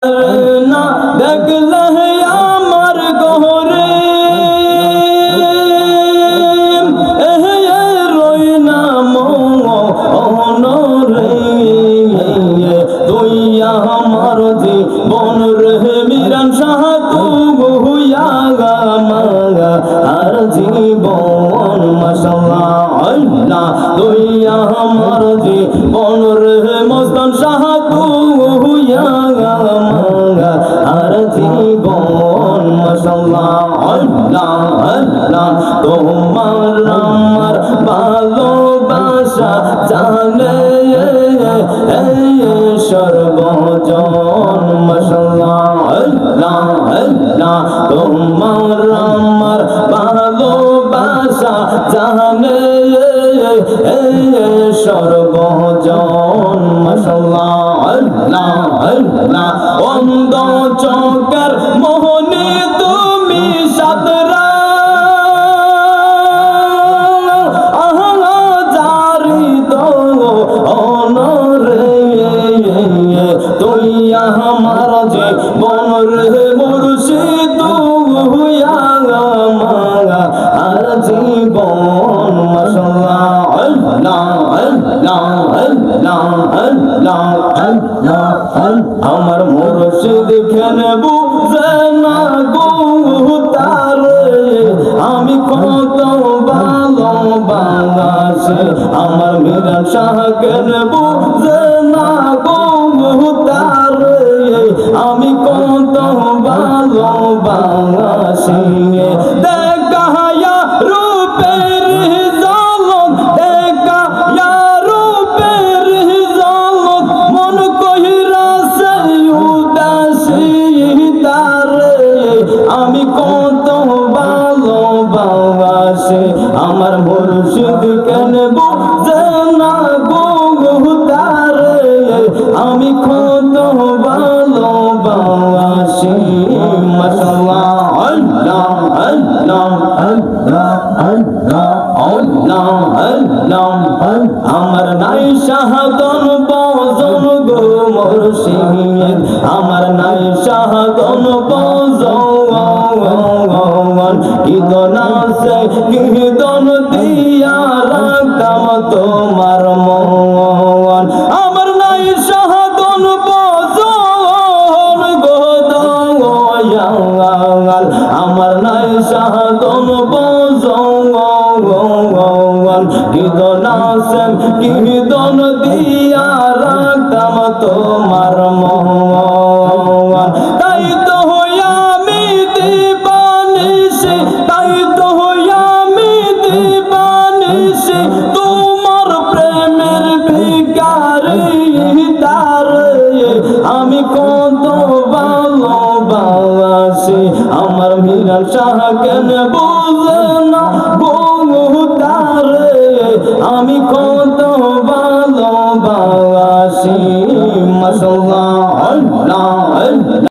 না দেখলে আমার গহরে রই না মনরে তুই আমার জীবন রে মিরান শাহ তু গুয়া মাগা আর জীবন মাশাআল্লাহ আল্লাহ তুই আমার জীবন রে মস্তান শাহ তু গুয়া মাগা আর জীবন মাশাআল্লাহ আল্লাহ আল্লাহ তোমার আমার ভালোবাসা জানে সর্বজন মাশাআল্লাহ আল্লাহ আল্লাহ তোমার আমার ভালোবাসা জানে সর্বজন মাশাআল্লাহ আল্লাহ আল্লাহ অন্ধ চোখের মোহনে তুমি সাদরা জারি দো অনরে তুই আমার জীবন রে মুর্শিদ হুয়া মাগা আর জীবন মাশাআল্লাহ আল্লাহ আল্লাহ আল্লাহ আল্লাহ আল্লাহ আমার মুর্শিদ কেন বুঝে না গো তারে আমি কত ভালোবাসি আমার মিরান শাহ কেন বুঝে না গো তারে আমি কত ভালোবাসি দেখা রূপের ঝলক দেখা রূপের ঝলক মন কহিরাছে উদাসী তারে আমি কত ভালোবাসি আমার মুর্শিদ কেন বুঝে না গো তারে আমি কত ভালোবাসি মাশাআল্লাহ আল্লাহ আল্লাহ আল্লাহ আল্লাহ আল্লাহ আল্লাহ আমার নাই শাহাদন বজন গো মুর্শিদ আমার নাই শাহাদন বজন কি দনাসে কি দন দিয়া রাখতাম তোমার মন আমার নাই শাহাদন বজন গো দয়াল আমার নাই শাহাদন বজন কি দনাসে কি দন দিয়া রাখতাম তোমার মন তাই তো আমি দিবানিশি তাই তো আমি দিবানিশি তোমার প্রেমের ভিখারি তারে আমি কত ভালোবাসি আমার মিরান শাহ কেন বুঝে না গো তারে আমি কত ভালোবাসি মাশাআল্লাহ